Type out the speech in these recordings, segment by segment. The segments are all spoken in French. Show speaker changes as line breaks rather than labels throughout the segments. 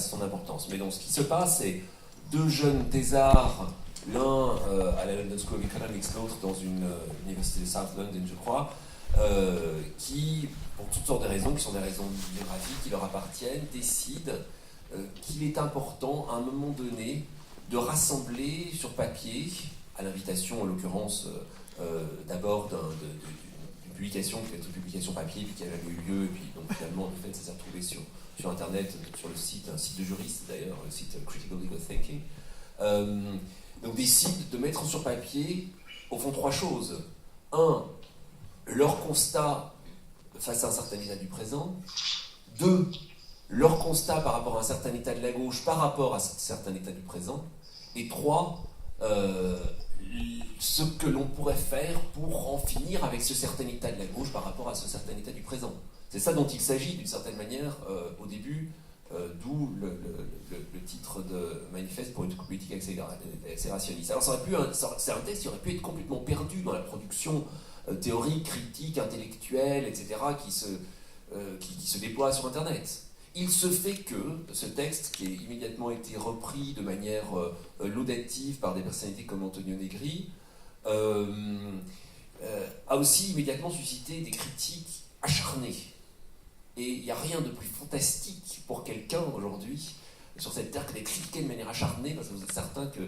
a son importance. Mais donc ce qui se passe, c'est deux jeunes thésards, l'un à la London School of Economics, l'autre dans une université de South London, je crois, qui, pour toutes sortes de raisons, qui sont des raisons biographiques qui leur appartiennent, décident qu'il est important, à un moment donné, de rassembler sur papier, à l'invitation, en l'occurrence, d'abord d'une publication, qui va être une publication papier, puis qui a jamais eu lieu, et puis donc finalement, en fait, ça s'est retrouvé sur Internet, sur le site, un site de juriste d'ailleurs, le site Critical Legal Thinking. Donc décident de mettre sur papier, au fond, trois choses. Un, leur constat face à un certain état du présent. Deux, leur constat par rapport à un certain état de la gauche par rapport à un certain état du présent. Et trois, ce que l'on pourrait faire pour en finir avec ce certain état de la gauche par rapport à ce certain état du présent. C'est ça dont il s'agit d'une certaine manière au début, d'où le titre de Manifeste pour une politique accélérationniste. Alors c'est un texte qui aurait pu être complètement perdu dans la production théorique, critique, intellectuelle, etc., qui se déploie sur Internet. Il se fait que ce texte, qui a immédiatement été repris de manière laudative par des personnalités comme Antonio Negri, a aussi immédiatement suscité des critiques acharnées. Et il n'y a rien de plus fantastique pour quelqu'un aujourd'hui sur cette terre que d'être critiqué de manière acharnée, parce que vous êtes certain que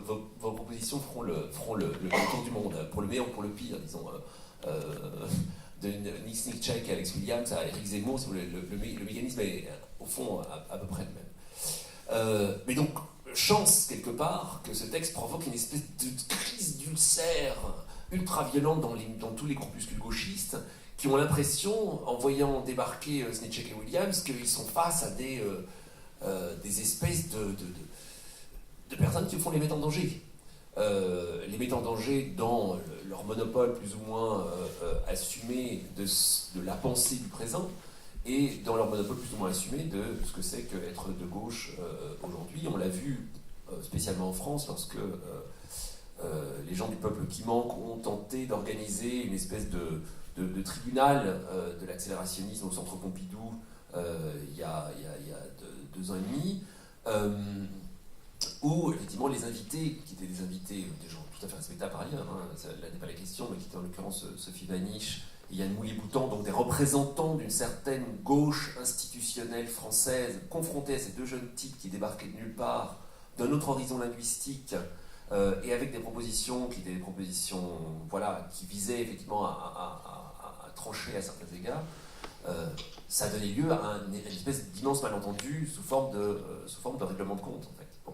vos propositions feront le tour du monde, pour le meilleur ou pour le pire, disons. De Nick Sniczek à Alex Williams à Éric Zemmour, le mécanisme est au fond à peu près le même. Mais donc, chance quelque part que ce texte provoque une espèce de crise d'ulcère ultra-violente dans tous les groupuscules gauchistes qui ont l'impression, en voyant débarquer Sniczek et Williams, qu'ils sont face à des espèces de personnes qui, au fond, les mettent en danger. Les mettent en danger dans leur monopole plus ou moins assumé de la pensée du présent et dans leur monopole plus ou moins assumé de ce que c'est qu'être de gauche aujourd'hui. On l'a vu spécialement en France lorsque les gens du peuple qui manque ont tenté d'organiser une espèce de tribunal de l'accélérationnisme au Centre Pompidou il y a 2 ans et demi. Où effectivement les invités, qui étaient des invités, des gens tout à fait respectables par ailleurs, là n'est pas la question, mais qui étaient en l'occurrence Sophie Vanish et Yann Moulier-Boutan, donc des représentants d'une certaine gauche institutionnelle française, confrontés à ces deux jeunes types qui débarquaient de nulle part, d'un autre horizon linguistique, et avec des propositions qui étaient des propositions qui visaient effectivement à trancher à certains égards. Ça a donné lieu à une espèce d'immense malentendu sous forme de règlement de compte, en fait. Bon.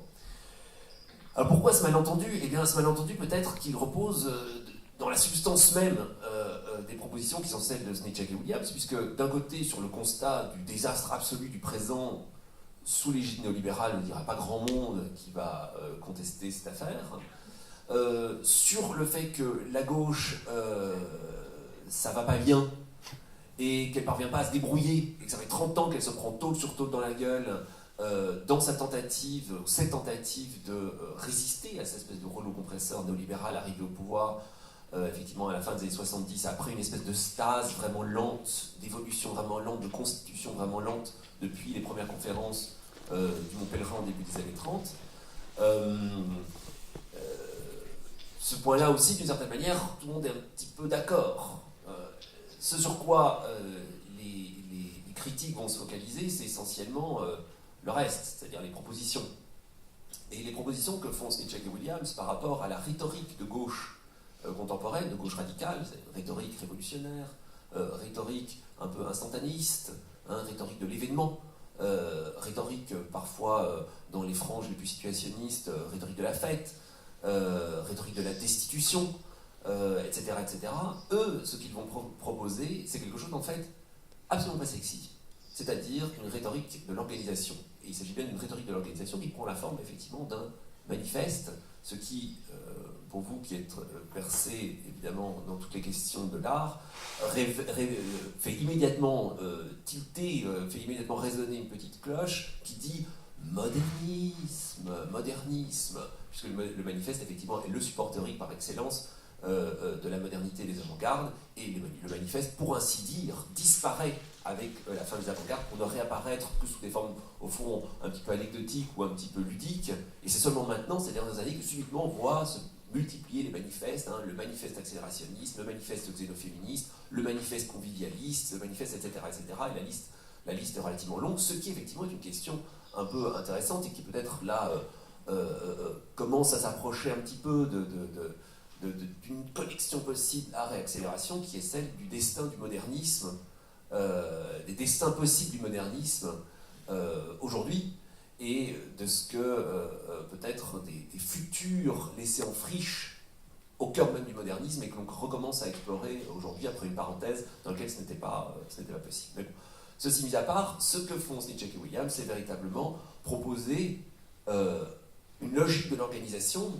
Alors pourquoi ce malentendu ? Eh bien, ce malentendu peut-être qu'il repose dans la substance même des propositions qui sont celles de Sniczek et Williams, puisque d'un côté, sur le constat du désastre absolu du présent sous l'égide néolibérale, on ne dira pas grand monde qui va contester cette affaire, sur le fait que la gauche, ça va pas bien, et qu'elle ne parvient pas à se débrouiller, et que ça fait 30 ans qu'elle se prend tôle sur tôle dans la gueule, dans cette tentative de résister à cette espèce de rouleau compresseur néolibéral arrivé au pouvoir, effectivement à la fin des années 70, après une espèce de stase vraiment lente, d'évolution vraiment lente, de constitution vraiment lente, depuis les premières conférences du Mont Pèlerin au début des années 30. Ce point-là aussi, d'une certaine manière, tout le monde est un petit peu d'accord. Ce sur quoi les critiques vont se focaliser, c'est essentiellement le reste, c'est-à-dire les propositions. Et les propositions que font Sniczek et Williams par rapport à la rhétorique de gauche contemporaine, de gauche radicale, c'est une rhétorique révolutionnaire, rhétorique un peu instantanéiste, rhétorique de l'événement, rhétorique parfois dans les franges les plus situationnistes, rhétorique de la fête, rhétorique de la destitution, etc., etc. Eux, ce qu'ils vont proposer, c'est quelque chose en fait absolument pas sexy, c'est-à-dire une rhétorique de l'organisation. Et il s'agit bien d'une rhétorique de l'organisation qui prend la forme effectivement d'un manifeste, ce qui, pour vous qui êtes versés évidemment dans toutes les questions de l'art, fait immédiatement tilter, fait immédiatement résonner une petite cloche qui dit modernisme, puisque le manifeste effectivement est le support théorique par excellence de la modernité et des avant-gardes, et le manifeste, pour ainsi dire, disparaît avec la fin des avant-gardes pour ne réapparaître que sous des formes, au fond, un petit peu anecdotiques ou un petit peu ludiques. Et c'est seulement maintenant, ces dernières années, que subitement on voit se multiplier les manifestes, le manifeste accélérationniste, le manifeste xénoféministe, le manifeste convivialiste, le manifeste, etc., etc. Et la liste est relativement longue, ce qui effectivement est une question un peu intéressante et qui peut-être là commence à s'approcher un petit peu d'une connexion possible à réaccélération, qui est celle du destin du modernisme, des destins possibles du modernisme aujourd'hui, et de ce que peut-être des futurs laissés en friche au cœur même du modernisme et que l'on recommence à explorer aujourd'hui après une parenthèse dans laquelle ce n'était pas possible. Mais bon, ceci mis à part, ce que font Sniczek et Williams, c'est véritablement proposer une logique de l'organisation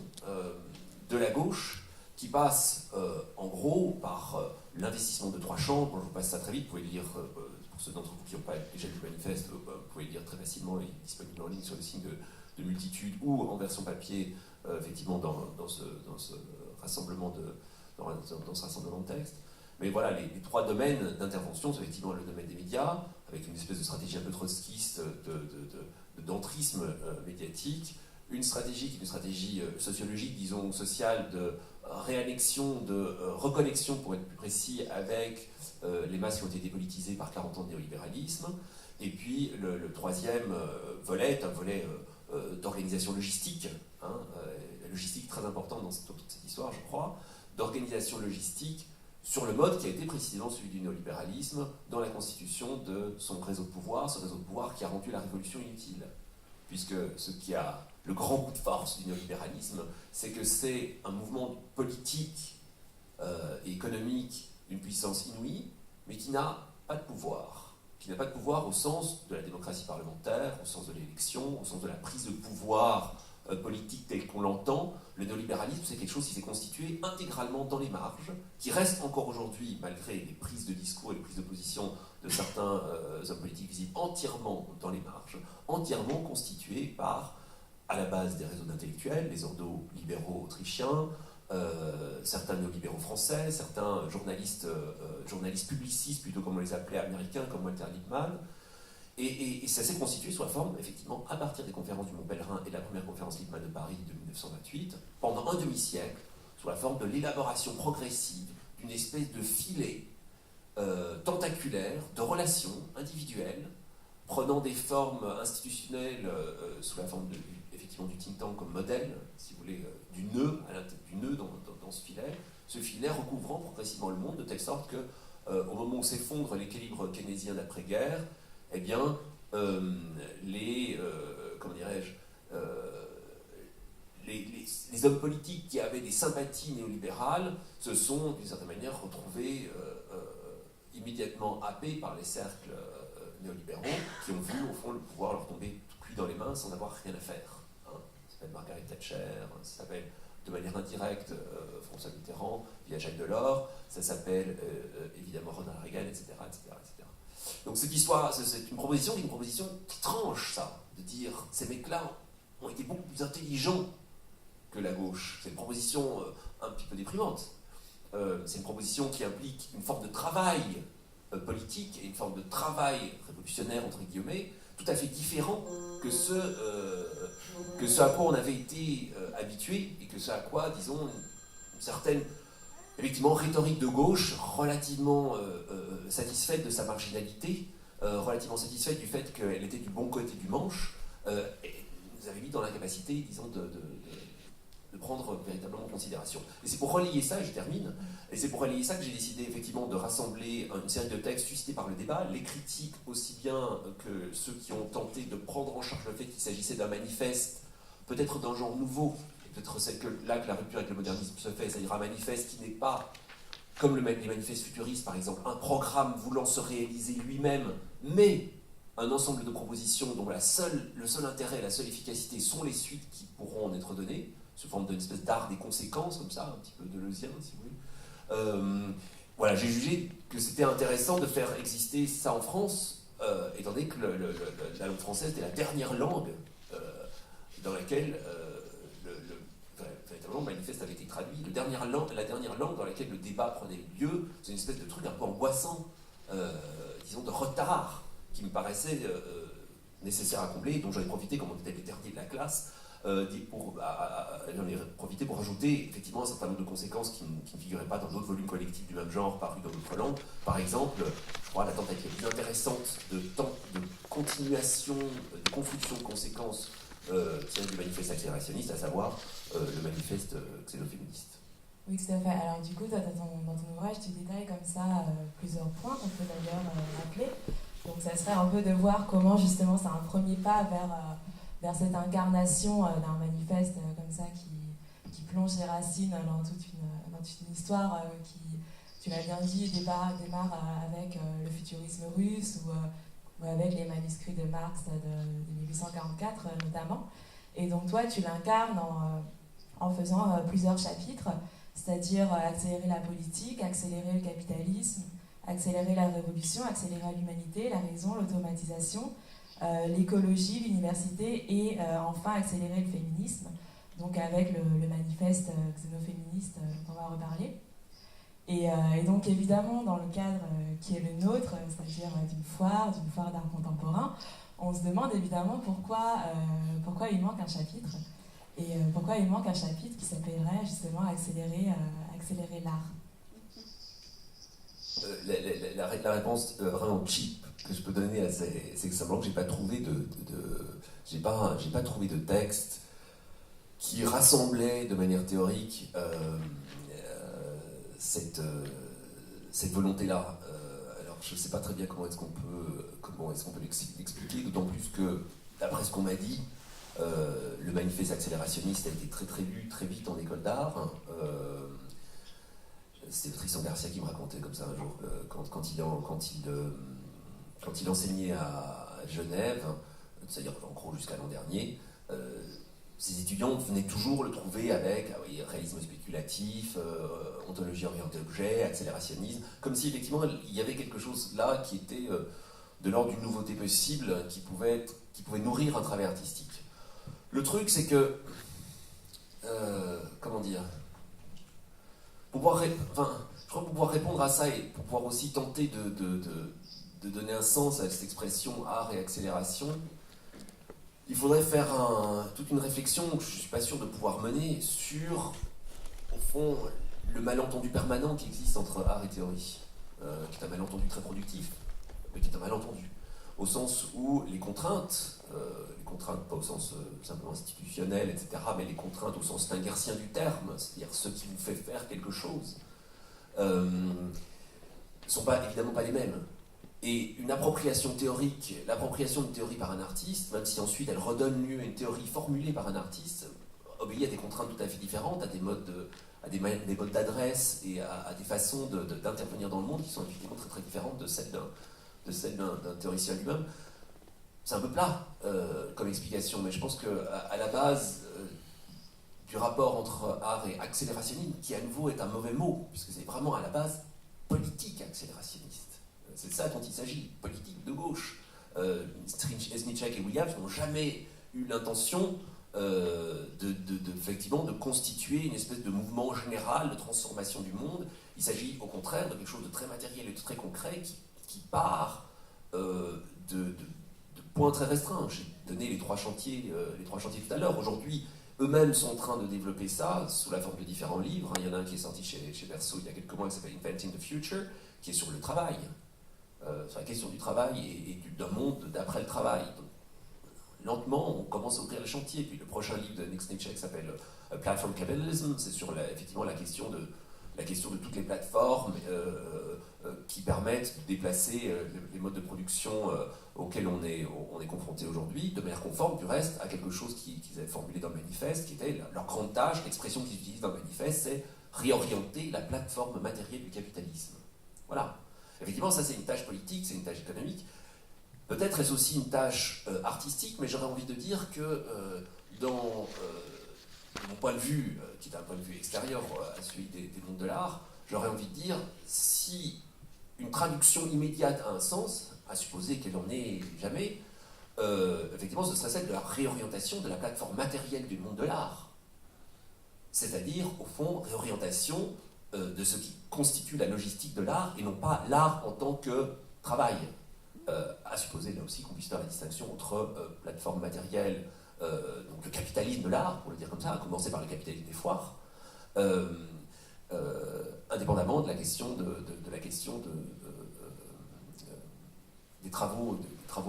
de la gauche qui passe en gros par l'investissement de 3 champs. Bon, je vous passe ça très vite, vous pouvez le lire, pour ceux d'entre vous qui n'ont pas déjà lu le manifeste, vous pouvez le lire très facilement, il est disponible en ligne sur le site de Multitude ou en version papier, effectivement dans ce rassemblement dans ce rassemblement de textes. Mais voilà, les 3 domaines d'intervention, c'est effectivement le domaine des médias, avec une espèce de stratégie un peu trotskiste d'entrisme médiatique, une stratégie qui est une stratégie sociologique, disons sociale, de réannexion, de reconnexion, pour être plus précis, avec les masses qui ont été dépolitisées par 40 ans de néolibéralisme. Et puis le 3e volet est un volet d'organisation logistique, la logistique très importante dans toute cette histoire, je crois, d'organisation logistique sur le mode qui a été précisément celui du néolibéralisme dans la constitution de son réseau de pouvoir, ce réseau de pouvoir qui a rendu la révolution inutile. Puisque ce qui a le grand coup de force du néolibéralisme, c'est que c'est un mouvement politique et économique d'une puissance inouïe, mais qui n'a pas de pouvoir. Qui n'a pas de pouvoir au sens de la démocratie parlementaire, au sens de l'élection, au sens de la prise de pouvoir politique telle qu'on l'entend. Le néolibéralisme, c'est quelque chose qui s'est constitué intégralement dans les marges, qui reste encore aujourd'hui, malgré les prises de discours et les prises de position de certains hommes politiques visibles, entièrement dans les marges, entièrement constitué par, à la base, des réseaux d'intellectuels, les ordo-libéraux autrichiens, certains néolibéraux français, certains journalistes publicistes, plutôt comme on les appelait, américains, comme Walter Lippmann. Et ça s'est constitué sous la forme, effectivement, à partir des conférences du Mont-Pèlerin et de la première conférence Lippmann de Paris de 1928, pendant un demi-siècle, sous la forme de l'élaboration progressive d'une espèce de filet tentaculaire de relations individuelles, prenant des formes institutionnelles sous la forme effectivement du think tank comme modèle, si vous voulez, du nœud dans ce filet recouvrant progressivement le monde, de telle sorte que au moment où s'effondre l'équilibre keynésien d'après-guerre, eh bien, les hommes politiques qui avaient des sympathies néolibérales se sont, d'une certaine manière, retrouvés immédiatement happés par les cercles néolibéraux qui ont vu, au fond, le pouvoir leur tomber tout cuit dans les mains sans avoir rien à faire. Ça s'appelle Margaret Thatcher, ça s'appelle de manière indirecte François Mitterrand via Jacques Delors, ça s'appelle évidemment Ronald Reagan, etc., etc., etc. Donc cette histoire, c'est une proposition qui tranche ça, de dire ces mecs-là ont été beaucoup plus intelligents que la gauche. C'est une proposition un petit peu déprimante. C'est une proposition qui implique une forme de travail politique et une forme de travail révolutionnaire, entre guillemets, tout à fait différent que ce à quoi on avait été habitué et que ce à quoi, disons, une certaine effectivement rhétorique de gauche relativement satisfaite de sa marginalité, relativement satisfaite du fait qu'elle était du bon côté du manche, et nous avait mis dans l'incapacité, disons, de prendre véritablement en considération. Et c'est pour relayer ça, et je termine, et c'est pour relayer ça que j'ai décidé effectivement de rassembler une série de textes suscités par le débat, les critiques aussi bien que ceux qui ont tenté de prendre en charge le fait qu'il s'agissait d'un manifeste, peut-être d'un genre nouveau, peut-être c'est là que la rupture avec le modernisme se fait, c'est-à-dire un manifeste qui n'est pas, comme les manifestes futuristes par exemple, un programme voulant se réaliser lui-même, mais un ensemble de propositions dont le seul intérêt, la seule efficacité sont les suites qui pourront en être données, sous forme d'une espèce d'art des conséquences, comme ça, un petit peu deleuzien, si vous voulez. Voilà, j'ai jugé que c'était intéressant de faire exister ça en France, étant donné que la langue française était la dernière langue dans laquelle véritablement, le manifeste avait été traduit. La dernière langue dans laquelle le débat prenait lieu, c'est une espèce de truc un peu angoissant, disons de retard, qui me paraissait nécessaire à combler, dont j'en ai profité, comme on était les derniers de la classe, j'en ai profité pour ajouter effectivement un certain nombre de conséquences qui ne figuraient pas dans d'autres volumes collectifs du même genre parus dans d'autres langues. Par exemple, je crois la tentative la plus intéressante de continuation, de construction de conséquences tirées du manifeste accélérationniste, à savoir le manifeste xénoféministe.
Oui, tout à fait. Alors du coup, dans ton ouvrage, tu détailles comme ça plusieurs points qu'on peut d'ailleurs rappeler. Donc ça serait un peu de voir comment justement c'est un premier pas vers cette incarnation d'un manifeste comme ça qui plonge ses racines dans toute une histoire qui, tu l'as bien dit, démarre avec le futurisme russe ou avec les manuscrits de Marx de 1844 notamment. Et donc toi, tu l'incarnes en faisant plusieurs chapitres, c'est-à-dire accélérer la politique, accélérer le capitalisme, accélérer la révolution, accélérer l'humanité, la raison, l'automatisation, l'écologie, l'université et enfin accélérer le féminisme, donc avec le manifeste xénoféministe dont on va reparler. Et donc évidemment, dans le cadre qui est le nôtre, c'est-à-dire d'une foire d'art contemporain, on se demande évidemment pourquoi il manque un chapitre, et pourquoi il manque un chapitre qui s'appellerait justement accélérer l'art.
La réponse vraiment cheap que je peux donner, c'est que simplement que j'ai pas trouvé de texte qui rassemblait de manière théorique cette volonté-là. Alors je ne sais pas très bien comment est-ce qu'on peut l'expliquer, d'autant plus que d'après ce qu'on m'a dit, le manifeste accélérationniste a été très très lu très vite en école d'art. C'était Tristan Garcia qui me racontait comme ça un jour, quand il enseignait à Genève, c'est-à-dire en gros jusqu'à l'an dernier, ses étudiants venaient toujours le trouver avec réalisme spéculatif, ontologie orientée objet, accélérationnisme, comme si effectivement il y avait quelque chose là qui était de l'ordre d'une nouveauté possible qui pouvait nourrir un travail artistique. Le truc, c'est que comment dire, je crois que pour pouvoir répondre à ça et pour pouvoir aussi tenter de donner un sens à cette expression art et accélération, il faudrait faire toute une réflexion que je ne suis pas sûr de pouvoir mener sur, au fond, le malentendu permanent qui existe entre art et théorie, qui est un malentendu très productif, mais qui est un malentendu, au sens où les contraintes pas au sens simplement institutionnel, etc., mais les contraintes au sens stingersien du terme, c'est-à-dire ce qui vous fait faire quelque chose, sont évidemment pas les mêmes. Et une l'appropriation de théorie par un artiste, même si ensuite elle redonne lieu à une théorie formulée par un artiste, obéit à des contraintes tout à fait différentes, à des modes d'adresse et à des façons d'intervenir dans le monde qui sont effectivement très très différentes de celles d'un théoricien lui-même. C'est un peu plat comme explication, mais je pense qu'à la base du rapport entre art et accélérationnisme, qui à nouveau est un mauvais mot, puisque c'est vraiment à la base politique accélérationniste. C'est ça dont il s'agit, politique de gauche. Sniczek et Williams n'ont jamais eu l'intention effectivement de constituer une espèce de mouvement général de transformation du monde. Il s'agit au contraire de quelque chose de très matériel et de très concret qui part de points très restreints. J'ai donné les trois chantiers tout à l'heure. Aujourd'hui, eux-mêmes sont en train de développer ça sous la forme de différents livres. Il y en a un qui est sorti chez Verso il y a quelques mois qui s'appelle Inventing the Future, qui est sur le travail, sur la question du travail et d'un monde d'après le travail. Donc, lentement, on commence à ouvrir les chantiers. Puis le prochain livre de Nick Sniczek s'appelle Platform Capitalism. C'est sur effectivement la question de toutes les plateformes qui permettent de déplacer les modes de production auxquels on est confronté aujourd'hui, de manière conforme du reste à quelque chose qu'ils avaient formulé dans le manifeste, qui était leur grande tâche, l'expression qu'ils utilisent dans le manifeste, c'est réorienter la plateforme matérielle du capitalisme. Voilà. Effectivement, ça c'est une tâche politique, c'est une tâche économique. Peut-être est-ce aussi une tâche artistique, mais j'aurais envie de dire que dans mon point de vue, qui est un point de vue extérieur à celui des mondes de l'art, j'aurais envie de dire, si une traduction immédiate a un sens, à supposer qu'elle n'en ait jamais, effectivement ce serait celle de la réorientation de la plateforme matérielle du monde de l'art. c'est-à-dire, au fond, réorientation de ce qui constitue la logistique de l'art, et non pas l'art en tant que travail. À supposer là aussi qu'on puisse faire la distinction entre plateforme matérielle, donc le capitalisme de l'art, pour le dire comme ça, à commencer par le capitalisme des foires, indépendamment de la question des travaux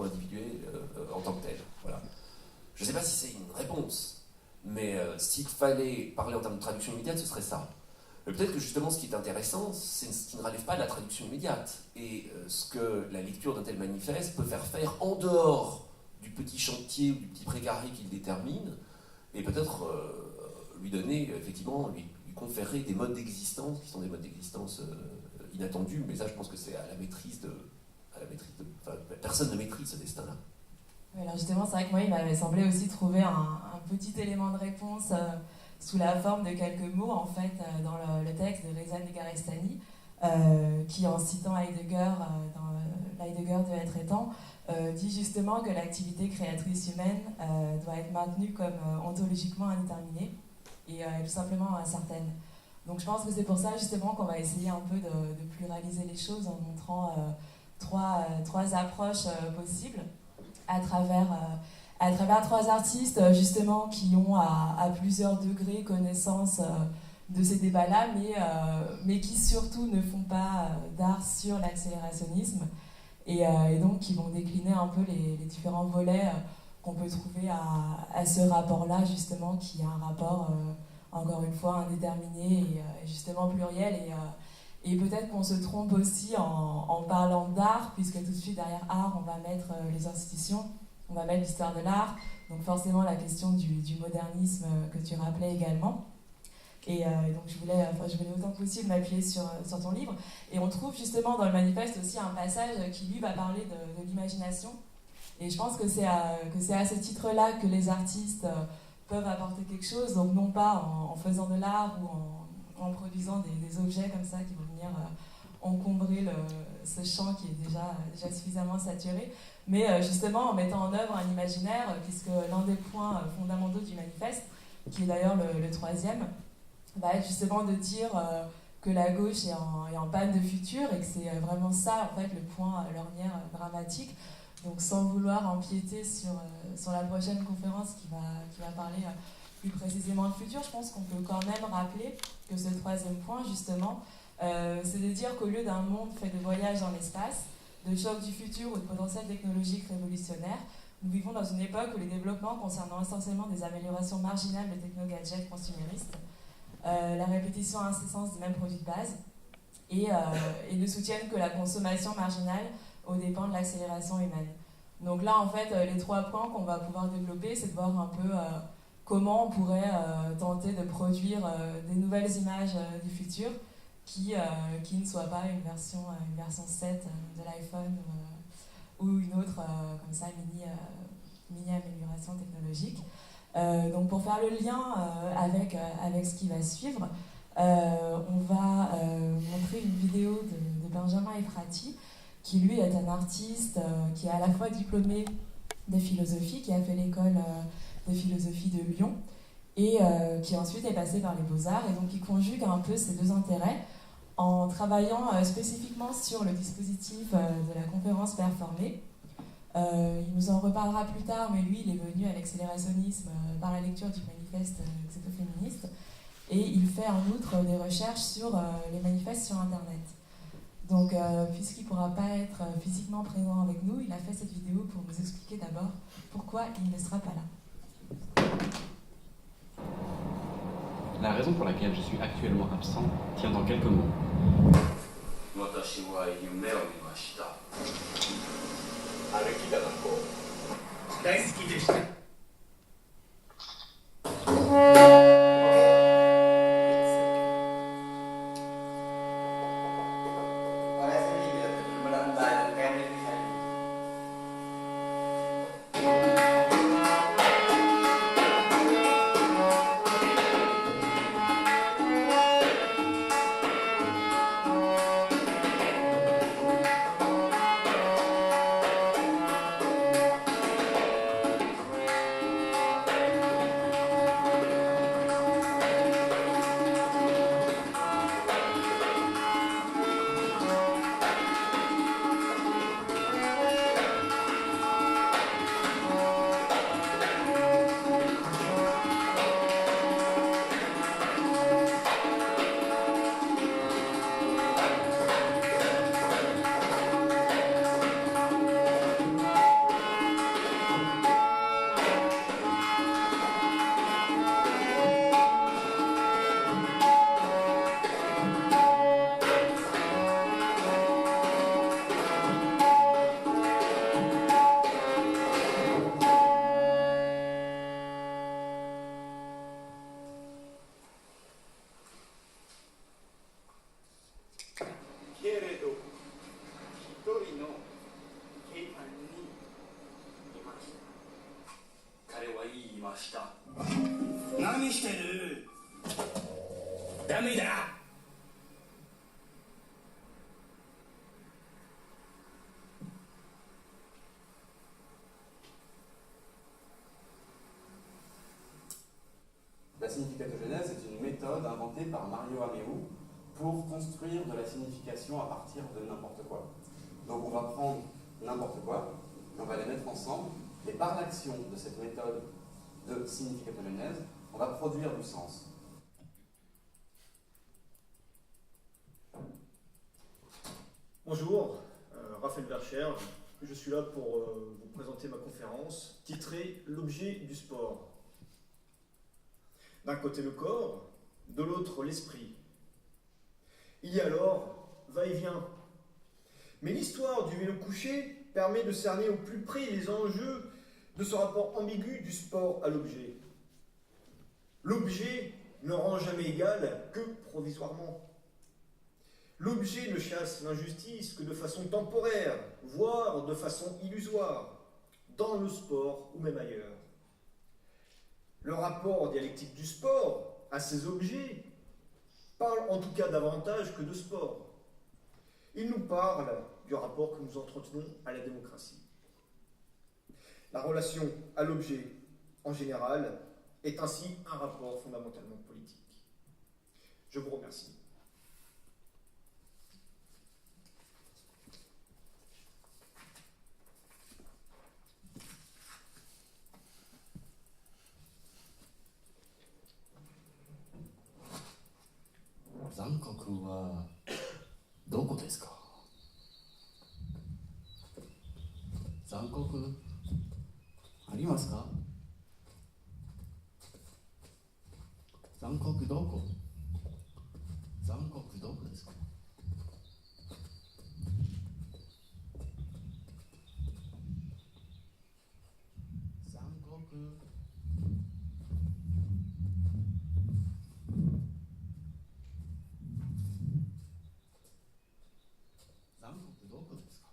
individuels en tant que tels. Voilà. Je ne sais pas si c'est une réponse, mais s'il fallait parler en termes de traduction immédiate, ce serait ça. Peut-être que justement ce qui est intéressant, c'est ce qui ne relève pas de la traduction immédiate, et ce que la lecture d'un tel manifeste peut faire en dehors du petit chantier ou du petit précaré qu'il détermine, et peut-être lui donner, effectivement, lui conférer des modes d'existence qui sont des modes d'existence inattendus, mais ça je pense que c'est à la maîtrise de... Enfin, personne ne maîtrise ce destin-là.
Alors justement, c'est vrai que moi, il m'avait semblé aussi trouver un petit élément de réponse sous la forme de quelques mots, en fait, dans le texte de Rezan Negarestani, qui, en citant Heidegger, dans l'Heidegger de Être et Temps, dit justement que l'activité créatrice humaine doit être maintenue comme ontologiquement indéterminée et tout simplement incertaine. Donc je pense que c'est pour ça, justement, qu'on va essayer un peu de pluraliser les choses en montrant trois approches possibles à travers trois artistes justement qui ont à plusieurs degrés connaissance de ces débats-là, mais qui surtout ne font pas d'art sur l'accélérationnisme et donc qui vont décliner un peu les différents volets qu'on peut trouver à ce rapport-là, justement, qui est un rapport, encore une fois, indéterminé et justement pluriel. Et peut-être qu'on se trompe aussi en parlant d'art, puisque tout de suite derrière art, on va mettre les institutions, on va mettre l'histoire de l'art, donc forcément la question du modernisme que tu rappelais également. Et donc je voulais autant que possible m'appuyer sur ton livre. Et on trouve justement dans le manifeste aussi un passage qui lui va parler de l'imagination. Et je pense que c'est à ce titre-là que les artistes peuvent apporter quelque chose, donc non pas en faisant de l'art ou en produisant des objets comme ça qui vont venir encombrer ce champ qui est déjà suffisamment saturé, mais justement en mettant en œuvre un imaginaire, puisque l'un des points fondamentaux du manifeste, qui est d'ailleurs le troisième, va être justement de dire que la gauche est en panne de futur et que c'est vraiment ça en fait le point l'ornière dramatique. Donc sans vouloir empiéter sur la prochaine conférence qui va parler plus précisément de futur, je pense qu'on peut quand même rappeler que ce troisième point, justement, c'est de dire qu'au lieu d'un monde fait de voyages dans l'espace, de chocs du futur ou de potentiel technologique révolutionnaire, nous vivons dans une époque où les développements concernant essentiellement des améliorations marginales de techno-gadgets consuméristes, la répétition incessante des mêmes produits de base, et ne soutiennent que la consommation marginale aux dépens de l'accélération humaine. Donc là, en fait, les trois points qu'on va pouvoir développer, c'est de voir un peu comment on pourrait tenter de produire des nouvelles images du futur qui ne soient pas une version 7 de l'iPhone ou une autre comme ça, mini amélioration technologique. Donc pour faire le lien avec ce qui va suivre, on va montrer une vidéo de Benjamin Efrati, qui lui est un artiste qui est à la fois diplômé de philosophie, qui a fait l'école de philosophie de Lyon, et qui ensuite est passé par les Beaux-Arts, et donc il conjugue un peu ces deux intérêts en travaillant spécifiquement sur le dispositif de la conférence Performer. Il nous en reparlera plus tard, mais lui, il est venu à l'accélérationnisme par la lecture du manifeste xétoféministe, et il fait en outre des recherches sur les manifestes sur Internet. Donc, puisqu'il ne pourra pas être physiquement présent avec nous, il a fait cette vidéo pour nous expliquer d'abord pourquoi il ne sera pas là.
La raison pour laquelle je suis actuellement absent tient dans quelques mots.
言いました。何してる？ダメだ。
La significatogenèse est une méthode inventée par Mario Ameu pour construire de la signification à partir de n'importe quoi. Donc on va prendre n'importe quoi, et on va les mettre ensemble, et par l'action de cette méthode de significatogenèse, on va produire du sens.
Bonjour, Raphaël Vercher, je suis là pour vous présenter ma conférence titrée « L'objet du sport ». D'un côté le corps, de l'autre l'esprit. Il y a alors va-et-vient. Mais l'histoire du vélo couché permet de cerner au plus près les enjeux de ce rapport ambigu du sport à l'objet. L'objet ne rend jamais égal que provisoirement. L'objet ne chasse l'injustice que de façon temporaire, voire de façon illusoire, dans le sport ou même ailleurs. Le rapport dialectique du sport à ces objets parle en tout cas davantage que de sport. Il nous parle du rapport que nous entretenons à la démocratie. La relation à l'objet, en général, est ainsi un rapport fondamentalement politique. Je vous remercie.
Zankoku wa doko desu ka? Zankoku arimasu ka? Zankoku doko? Zankoku doko desu ka? Zankoku Zankoku doko desu ka?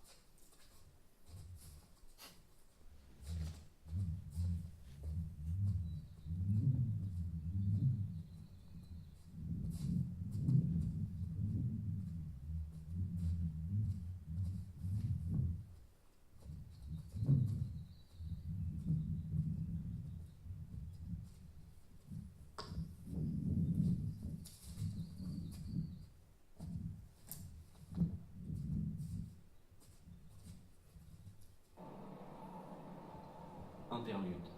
Interlude.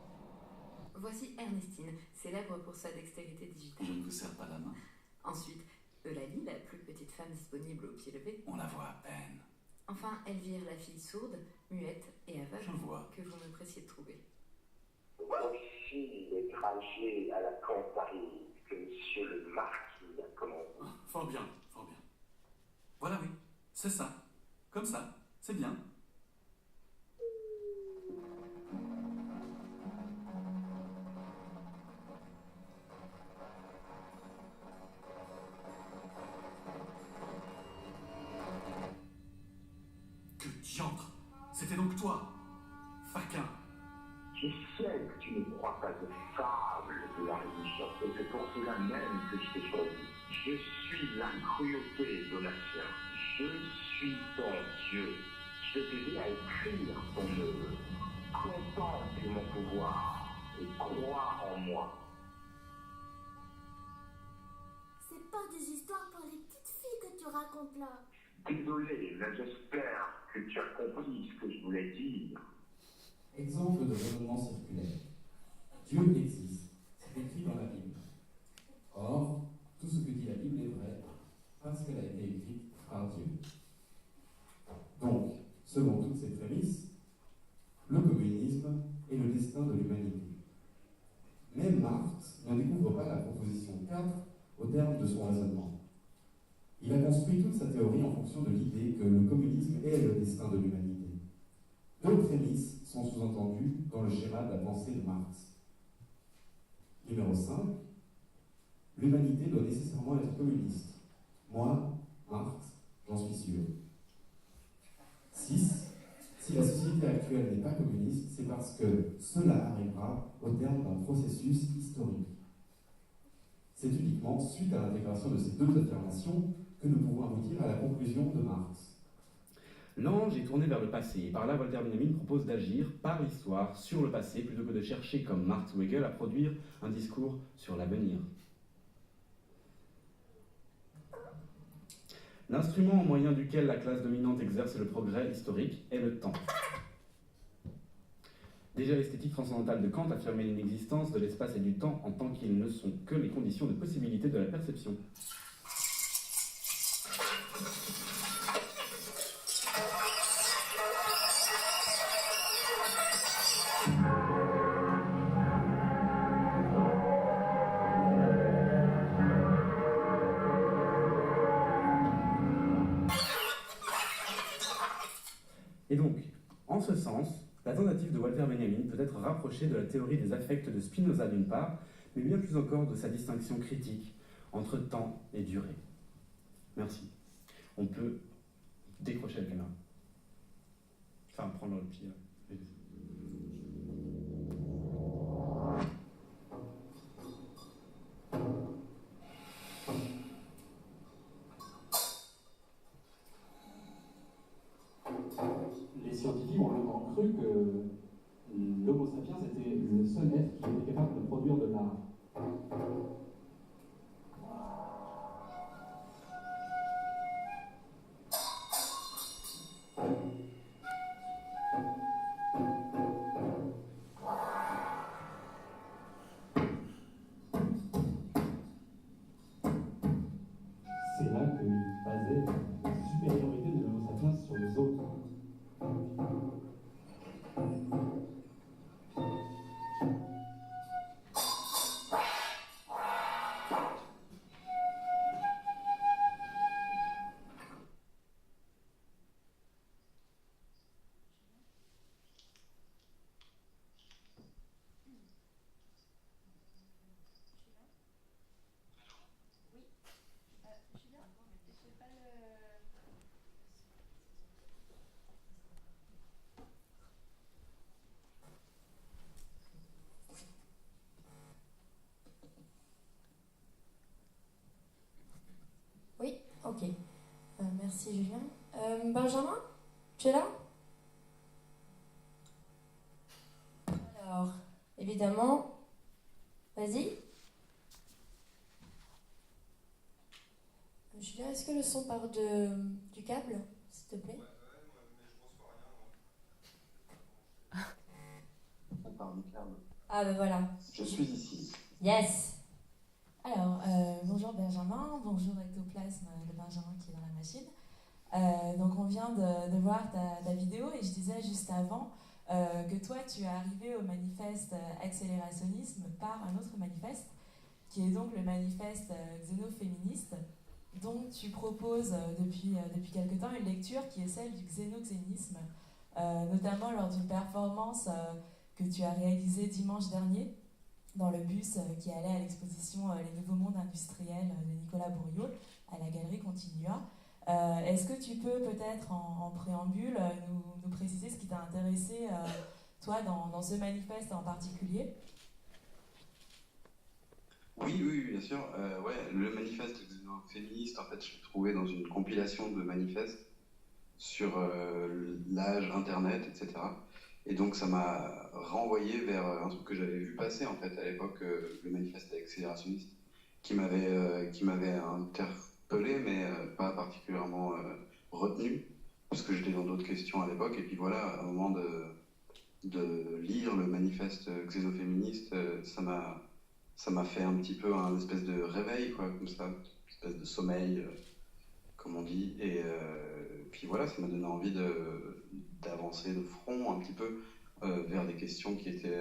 Voici Ernestine, célèbre pour sa dextérité digitale.
Je ne vous serre pas la main.
Ensuite, Eulalie, la plus petite femme disponible au pied levé.
On la voit à peine.
Enfin, Elvire, la fille sourde, muette et aveugle,
Je vois.
que vous me pressiez de trouver.
Voici les trajets à la campagne que monsieur le marquis a commandé.
Ah, fort bien, fort bien. Voilà, oui, c'est ça. Comme ça, c'est bien. Que diantre! C'était donc toi, Faquin.
Je sais que tu ne crois pas aux fables de la religion, et c'est pour cela même que je t'ai choisi. Je suis la cruauté, Donatien. Je suis ton Dieu. Je vais t'aider à écrire ton œuvre. Contemple mon pouvoir et crois en moi.
C'est pas des histoires pour les petites filles que tu racontes là.
Désolé, mais j'espère que tu as compris ce que je voulais dire.
Exemple de raisonnement circulaire. Dieu existe, c'est écrit dans la Bible. Or, tout ce que dit la Bible est vrai, parce qu'elle a été écrite par Dieu. Donc, selon toutes ces prémices, le communisme est le destin de l'humanité. Même Marx n'en découvre pas la proposition 4 au terme de son raisonnement. Il a construit toute sa théorie en fonction de l'idée que le communisme est le destin de l'humanité. Deux prémices sont sous-entendues dans le schéma de la pensée de Marx. Numéro 5. L'humanité doit nécessairement être communiste. Moi, Marx, j'en suis sûr. 6. Si la société actuelle n'est pas communiste, c'est parce que cela arrivera au terme d'un processus historique. C'est uniquement suite à l'intégration de ces deux affirmations que nous pouvons aboutir à la conclusion de Marx.
L'ange est tourné vers le passé, et par là Walter Benjamin propose d'agir par l'histoire sur le passé plutôt que de chercher, comme Marx ou Hegel, à produire un discours sur l'avenir. L'instrument au moyen duquel la classe dominante exerce le progrès historique est le temps. Déjà, l'esthétique transcendantale de Kant affirmait l'inexistence de l'espace et du temps en tant qu'ils ne sont que les conditions de possibilité de la perception. Et donc, en ce sens, la tentative de Walter Benjamin peut être rapprochée de la théorie des affects de Spinoza d'une part, mais bien plus encore de sa distinction critique entre temps et durée. Merci. On peut décrocher la caméra. Enfin, prendre le pied.
Les scientifiques ont longtemps cru que l'Homo sapiens était le seul être qui était capable de produire de l'art. C'est là qu'il basait la supériorité de l'Homo sapiens sur les autres.
Oui, ok. Merci Julien. Benjamin, tu es là? Alors, évidemment, vas-y. Julien, est-ce que le son part du câble, s'il te plaît?
On part du câble.
Ah ben voilà.
Je suis ici.
Yes. Alors, bonjour Benjamin, bonjour Ectoplasme de Benjamin qui est dans la machine. Donc on vient de voir ta vidéo et je disais juste avant que toi tu es arrivé au manifeste accélérationnisme par un autre manifeste qui est donc le manifeste xénoféministe dont tu proposes depuis quelque temps une lecture qui est celle du xénoxénisme, notamment lors d'une performance que tu as réalisée dimanche dernier dans le bus qui allait à l'exposition Les Nouveaux Mondes Industriels de Nicolas Bourriaud à la Galerie Continua. Est-ce que tu peux peut-être en préambule nous préciser ce qui t'a intéressé toi dans ce manifeste en particulier?
Oui, bien sûr. Le manifeste xénoféministe, en fait, je l'ai trouvé dans une compilation de manifestes sur l'âge, Internet, etc. Et donc ça m'a renvoyé vers un truc que j'avais vu passer en fait à l'époque, le manifeste accélérationniste, qui m'avait interpellé mais pas particulièrement retenu, parce que j'étais dans d'autres questions à l'époque. Et puis voilà, au moment de lire le manifeste xénoféministe, ça m'a fait un petit peu un espèce de réveil, quoi, comme ça, une espèce de sommeil, comme on dit. Et puis voilà, ça m'a donné envie d'avancer de front un petit peu vers des questions qui étaient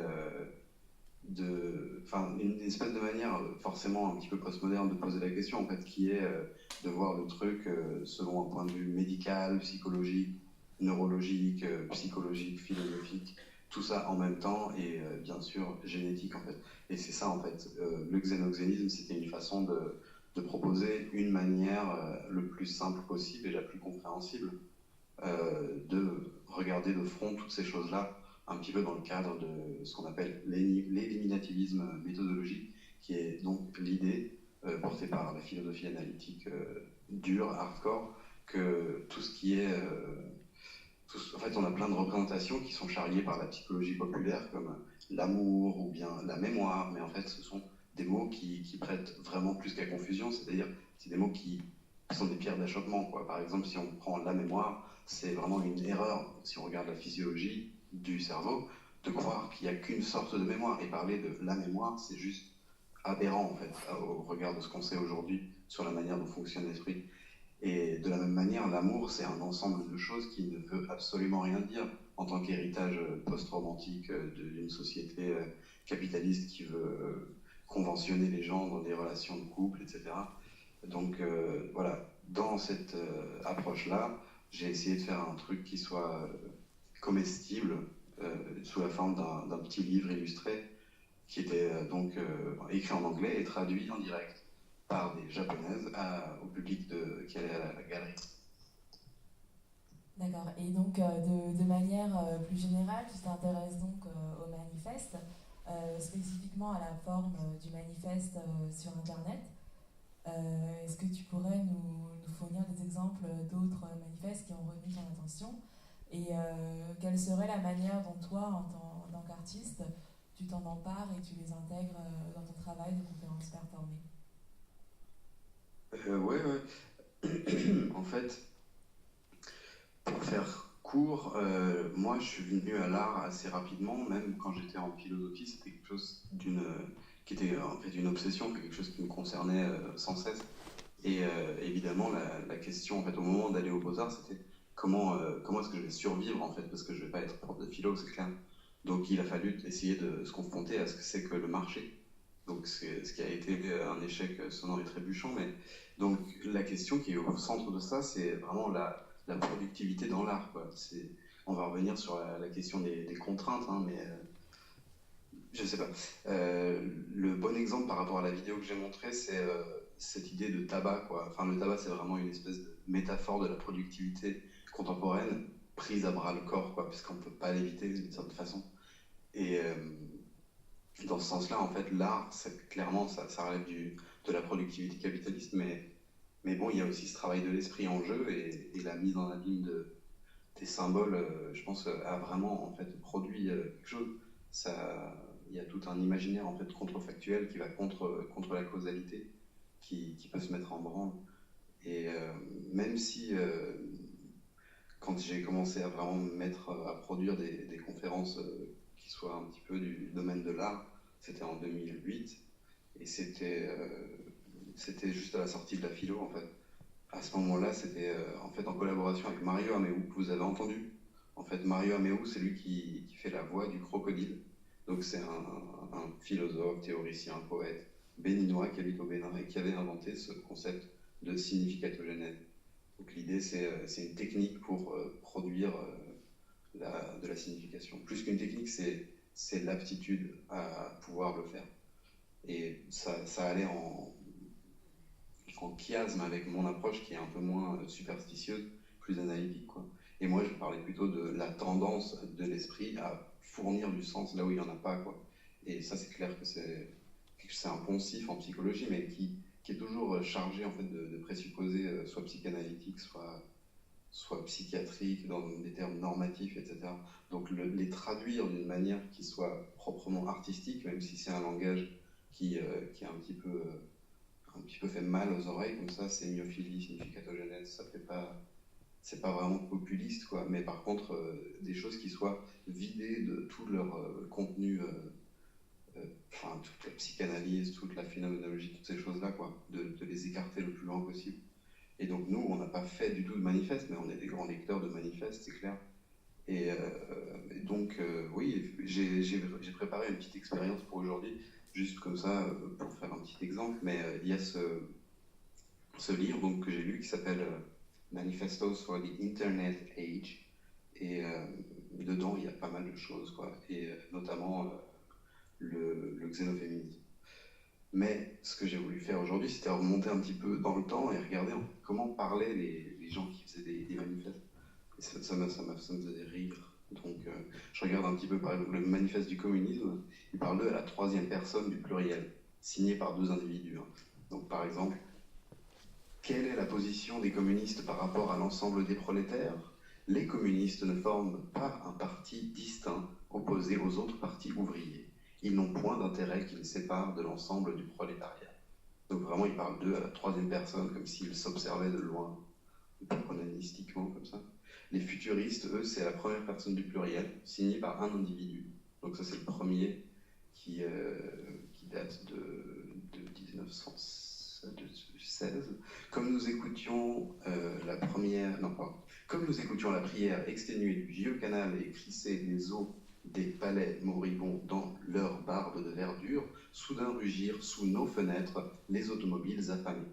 une espèce de manière forcément un petit peu postmoderne de poser la question, en fait, qui est de voir le truc selon un point de vue médical, psychologique, neurologique, psychologique, philosophique, tout ça en même temps, et bien sûr génétique, en fait. Et c'est ça, en fait, le xénoxénisme, c'était une façon de proposer une manière le plus simple possible et la plus compréhensible de regarder de front toutes ces choses-là, un petit peu dans le cadre de ce qu'on appelle l'éliminativisme méthodologique, qui est donc l'idée portée par la philosophie analytique dure, hardcore, que tout ce qui est... en fait, on a plein de représentations qui sont charriées par la psychologie populaire, comme l'amour ou bien la mémoire, mais en fait, ce sont des mots qui prêtent vraiment plus qu'à confusion, c'est-à-dire c'est des mots qui sont des pierres d'achoppement, quoi. Par exemple, si on prend la mémoire, c'est vraiment une erreur, si on regarde la physiologie du cerveau, de croire qu'il n'y a qu'une sorte de mémoire. Et parler de la mémoire, c'est juste aberrant, en fait, au regard de ce qu'on sait aujourd'hui sur la manière dont fonctionne l'esprit. Et de la même manière, l'amour, c'est un ensemble de choses qui ne veut absolument rien dire en tant qu'héritage post-romantique d'une société capitaliste qui veut conventionner les gens dans des relations de couple, etc. Donc voilà, dans cette approche-là, j'ai essayé de faire un truc qui soit comestible sous la forme d'un petit livre illustré qui était donc écrit en anglais et traduit en direct par des japonaises au public qui allait à la galerie.
D'accord. Et donc, de manière plus générale, tu t'intéresses donc au manifeste, spécifiquement à la forme du manifeste sur Internet. Est-ce que tu pourrais nous fournir des exemples d'autres manifestes qui ont retenu ton attention? Et quelle serait la manière dont toi, en tant qu'artiste, tu t'en empares et tu les intègres dans ton travail de conférence performée?
Ouais. En fait, pour faire court, moi je suis venu à l'art assez rapidement, même quand j'étais en philosophie, c'était quelque chose qui était en fait une obsession, quelque chose qui me concernait sans cesse. Et évidemment, la question en fait, au moment d'aller aux Beaux-Arts, c'était comment est-ce que je vais survivre en fait, parce que je vais pas être prof de philo, c'est clair. Donc il a fallu essayer de se confronter à ce que c'est que le marché. Donc ce qui a été un échec sonnant et trébuchant, mais donc la question qui est au centre de ça, c'est vraiment la productivité dans l'art, quoi. On va revenir sur la question des contraintes, hein, mais je sais pas. Le bon exemple par rapport à la vidéo que j'ai montrée, c'est cette idée de tabac, quoi. Enfin, le tabac, c'est vraiment une espèce de métaphore de la productivité contemporaine prise à bras le corps, quoi, puisqu'on peut pas l'éviter d'une certaine façon. Et dans ce sens-là, en fait, l'art, clairement, ça relève de la productivité capitaliste, mais bon, il y a aussi ce travail de l'esprit en jeu et la mise en abîme des symboles, je pense, a vraiment en fait produit quelque chose. Il y a tout un imaginaire en fait contrefactuel qui va contre la causalité, qui peut se mettre en branle. Et même si quand j'ai commencé à vraiment me mettre à produire des conférences qui soient un petit peu du domaine de l'art, c'était en 2008 et c'était juste à la sortie de la philo en fait. À ce moment-là, c'était en fait en collaboration avec Mario Améou, que vous avez entendu. En fait, Mario Améou, c'est lui qui fait la voix du crocodile. Donc c'est un philosophe, théoricien, poète béninois qui habite au Bénin et qui avait inventé ce concept de significatogénèse. Donc l'idée, c'est une technique pour produire de la signification. Plus qu'une technique, c'est l'aptitude à pouvoir le faire. Et ça allait en chiasme avec mon approche qui est un peu moins superstitieuse, plus analytique, quoi. Et moi, je parlais plutôt de la tendance de l'esprit à fournir du sens là où il n'y en a pas, quoi. Et ça, c'est clair que c'est un poncif en psychologie, mais qui est toujours chargé en fait, de présupposés soit psychanalytiques, soit psychiatriques, dans des termes normatifs, etc. Donc les traduire d'une manière qui soit proprement artistique, même si c'est un langage qui est un petit peu fait mal aux oreilles, comme ça, sémiophilie, significatogénèse, c'est pas vraiment populiste, quoi. Mais par contre, des choses qui soient vidées de tout leur contenu, toute la psychanalyse, toute la phénoménologie, toutes ces choses-là, quoi, de les écarter le plus loin possible. Et donc nous, on n'a pas fait du tout de manifeste, mais on est des grands lecteurs de manifestes, c'est clair. Et donc, oui, j'ai préparé une petite expérience pour aujourd'hui, juste comme ça, pour faire un petit exemple, mais il y a ce livre donc, que j'ai lu qui s'appelle Manifestos for the Internet Age, et dedans, il y a pas mal de choses, quoi, et notamment le xénophéminisme. Mais ce que j'ai voulu faire aujourd'hui, c'était remonter un petit peu dans le temps et regarder comment parlaient les gens qui faisaient des manifestes. Ça me faisait rire. Donc, je regarde un petit peu, par exemple, le manifeste du communisme, il parle d'eux à la troisième personne du pluriel, signé par 2 individus. Donc, par exemple, quelle est la position des communistes par rapport à l'ensemble des prolétaires? Les communistes ne forment pas un parti distinct, opposé aux autres partis ouvriers. Ils n'ont point d'intérêt qui les sépare de l'ensemble du prolétariat. Donc vraiment, il parle d'eux à la troisième personne, comme s'ils s'observaient de loin, pronastiquement, comme ça. Les futuristes, eux, c'est à la première personne du pluriel, signé par un individu. Donc ça, c'est le premier qui date de 1916. Comme nous écoutions Comme nous écoutions la prière exténuée du vieux canal et crisser les eaux des palais moribonds dans leur barbe de verdure, soudain rugirent sous nos fenêtres les automobiles affamés.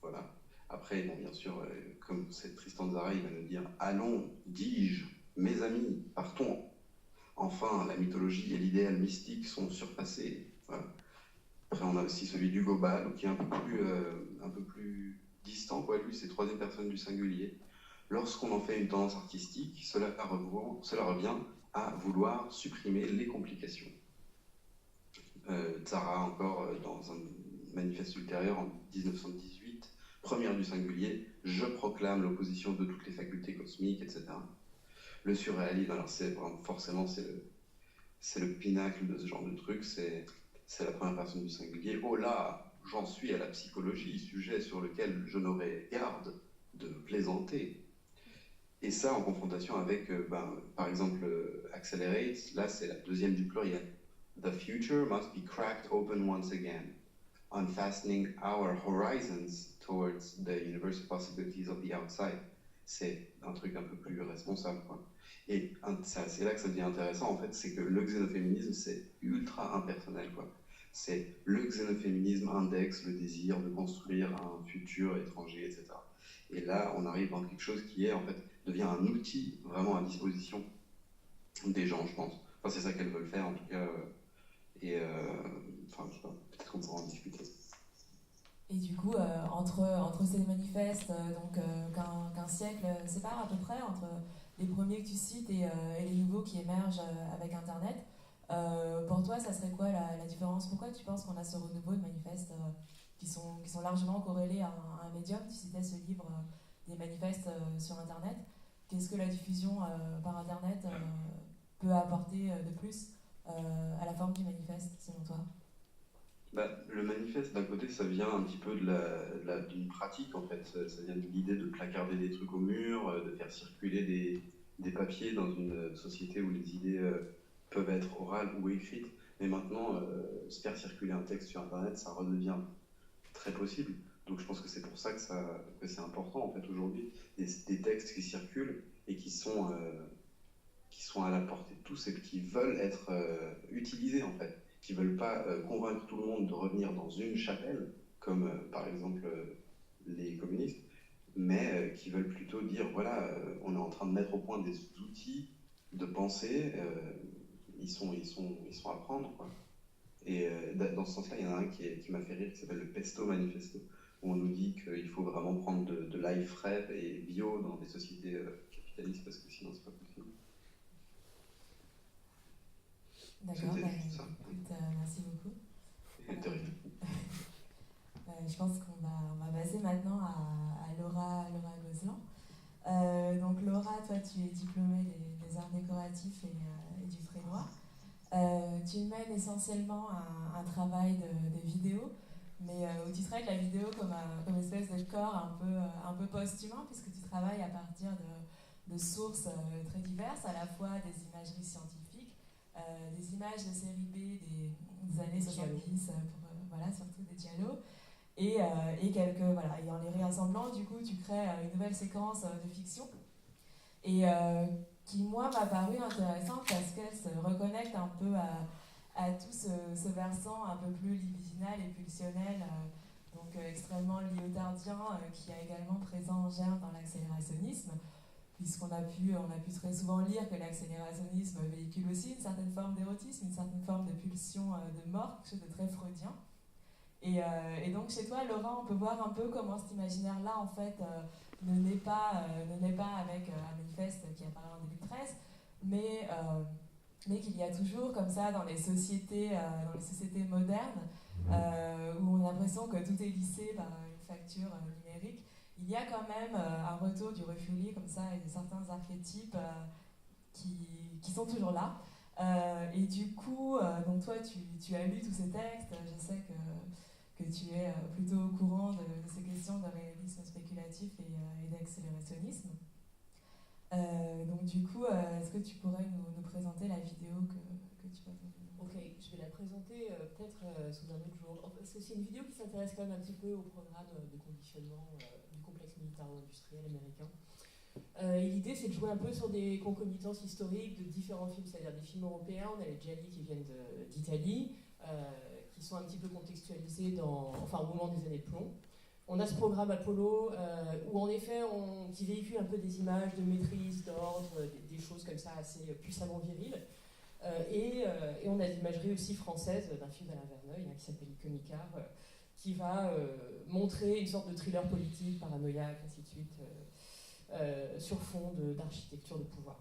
Voilà. Après, bon, bien sûr, comme c'est Tristan Tzara, il va nous dire « Allons, dis-je, mes amis, partons !» Enfin, la mythologie et l'idéal mystique sont surpassés. Voilà. Après, on a aussi celui d'Hugo Ball, qui est un peu plus distant, quoi. Lui, c'est troisième personne du singulier. Lorsqu'on en fait une tendance artistique, cela revient à vouloir supprimer les complications. Tzara, encore, dans un manifeste ultérieur, en 1918, première du singulier, je proclame l'opposition de toutes les facultés cosmiques, etc. Le surréalisme, alors forcément, c'est le pinacle de ce genre de truc, c'est la première personne du singulier. Oh là, j'en suis à la psychologie, sujet sur lequel je n'aurais garde de plaisanter. Et ça, en confrontation avec, par exemple, Accelerate, là, c'est la deuxième du pluriel. The future must be cracked open once again, unfastening our horizons towards the universal possibilities of the outside. C'est un truc un peu plus responsable, quoi. Et c'est là que ça devient intéressant, en fait, c'est que le xénoféminisme, c'est ultra impersonnel, quoi. C'est le xénoféminisme indexe le désir de construire un futur étranger, etc. Et là, on arrive dans quelque chose qui est, en fait, devient un outil vraiment à disposition des gens, je pense. Enfin, c'est ça qu'elles veulent faire, en tout cas. Enfin, je sais pas, peut-être qu'on pourra en discuter.
Et du coup, entre ces manifestes, qu'un siècle sépare à peu près, entre les premiers que tu cites et les nouveaux qui émergent avec Internet, pour toi, ça serait quoi la différence? Pourquoi tu penses qu'on a ce renouveau de manifestes qui sont largement corrélés à un médium? Tu citais ce livre des manifestes sur Internet. Qu'est-ce que la diffusion par Internet peut apporter de plus à la forme du manifeste, selon toi?
Le manifeste, d'un côté, ça vient un petit peu d'une pratique, en fait. Ça vient de l'idée de placarder des trucs au mur, de faire circuler des papiers dans une société où les idées peuvent être orales ou écrites. Mais maintenant, se faire circuler un texte sur Internet, ça redevient très possible. Donc je pense que c'est pour ça que c'est important, en fait, aujourd'hui. Des textes qui circulent et qui sont à la portée de tous et qui veulent être utilisés, en fait. Qui ne veulent pas convaincre tout le monde de revenir dans une chapelle, comme par exemple les communistes, mais qui veulent plutôt dire, voilà, on est en train de mettre au point des outils de pensée, ils sont à prendre, quoi. Et dans ce sens-là, il y en a un qui m'a fait rire, qui s'appelle le Pesto Manifesto, où on nous dit qu'il faut vraiment prendre de l'ail frais et bio dans des sociétés capitalistes, parce que sinon c'est pas possible.
D'accord, écoute, merci beaucoup. Je pense qu'on va passer maintenant à Laura Gozlan. Donc Laura, toi tu es diplômée des arts décoratifs et du frénois. Tu mènes essentiellement un travail de vidéo, mais où tu traites la vidéo comme espèce de corps un peu post-humain, puisque tu travailles à partir de sources très diverses, à la fois des imageries scientifiques, des images de série B des années 70, surtout des giallo, et en les réassemblant, du coup, tu crées une nouvelle séquence de fiction, et qui, moi, m'a paru intéressante parce qu'elle se reconnecte un peu à tout ce versant un peu plus libidinal et pulsionnel, extrêmement lyotardien, qui est également présent en germe dans l'accélérationnisme, puisqu'on a pu très souvent lire que l'accélérationnisme véhicule aussi une certaine forme d'érotisme, une certaine forme de pulsion de mort, quelque chose de très freudien. Et donc chez toi, Laura, on peut voir un peu comment cet imaginaire-là, en fait, ne naît pas avec un manifeste qui apparaît en 2013, mais qu'il y a toujours comme ça dans les sociétés modernes, où on a l'impression que tout est lissé par une facture numérique. Il y a quand même un retour du refoulé comme ça et de certains archétypes qui sont toujours là. Et du coup, donc toi, tu as lu tous ces textes. Je sais que tu es plutôt au courant de ces questions de réalisme spéculatif et d'accélérationnisme. Donc du coup, est-ce que tu pourrais nous présenter la vidéo que tu vas nous...
Ok, je vais la présenter peut-être sous un autre jour. Parce que c'est une vidéo qui s'intéresse quand même un petit peu au programme de conditionnement du complexe militaro-industriel américain. Et l'idée, c'est de jouer un peu sur des concomitances historiques de différents films, c'est-à-dire des films européens. On a les gialli qui viennent d'Italie, qui sont un petit peu contextualisés au moment des années de plomb. On a ce programme Apollo où en effet qui véhicule un peu des images de maîtrise, d'ordre, des choses comme ça assez puissamment viriles. Et on a l'imagerie aussi française d'un film d'Alain Verneuil qui s'appelle Iconicar, qui va montrer une sorte de thriller politique, paranoïaque, ainsi de suite, sur fond d'architecture de pouvoir.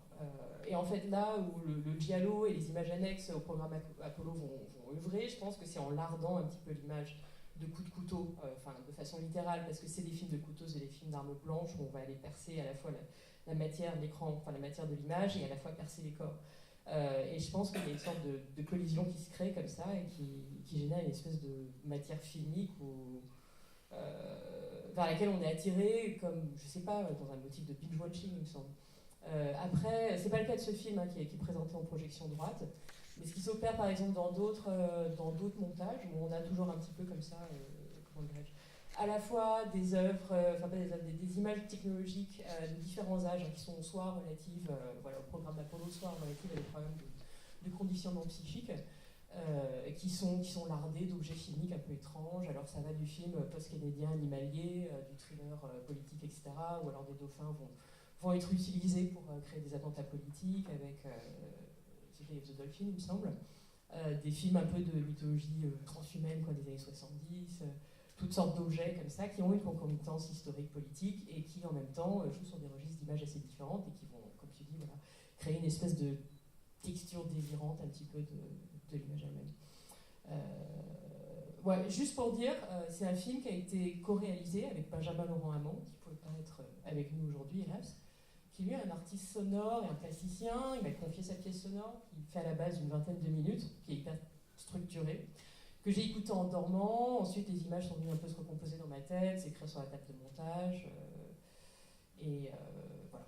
Et en fait, là où le giallo et les images annexes au programme Apollo vont œuvrer, je pense que c'est en lardant un petit peu l'image de coups de couteau, de façon littérale, parce que c'est des films de couteaux, c'est des films d'armes blanches où on va aller percer à la fois la matière de l'écran, la matière de l'image, et à la fois percer les corps. Et je pense qu'il y a une sorte de collision qui se crée comme ça et qui génère une espèce de matière filmique vers laquelle on est attiré, comme, je sais pas, dans un motif de binge-watching, il me semble. Après, c'est pas le cas de ce film qui est présenté en projection droite, mais ce qui s'opère par exemple dans d'autres montages où on a toujours un petit peu comme ça, comment dirais-je, à la fois des œuvres, pas des œuvres, des images technologiques de différents âges qui sont soit relatives au programme Apollo, soit relatives à des problèmes de conditionnement psychique, qui sont lardés d'objets filmiques un peu étranges. Alors ça va du film post-canadien animalier, du thriller politique, etc., ou alors des dauphins vont être utilisés pour créer des attentats politiques avec The Day of the Dolphin, il me semble. Des films un peu de mythologie transhumaine des années 70, toutes sortes d'objets comme ça qui ont une concomitance historique politique et qui en même temps jouent sur des registres d'images assez différentes et qui vont, comme tu dis, créer une espèce de texture désirante un petit peu de l'image elle-même. Juste pour dire, c'est un film qui a été co-réalisé avec Benjamin Laurent Hamon, qui ne pouvait pas être avec nous aujourd'hui, hélas, qui lui est un artiste sonore et un plasticien. Il m'a confié sa pièce sonore, qui fait à la base une vingtaine de minutes, qui est hyper structurée, que j'ai écouté en dormant. Ensuite, les images sont venues un peu se recomposer dans ma tête, s'écrire sur la table de montage. Voilà.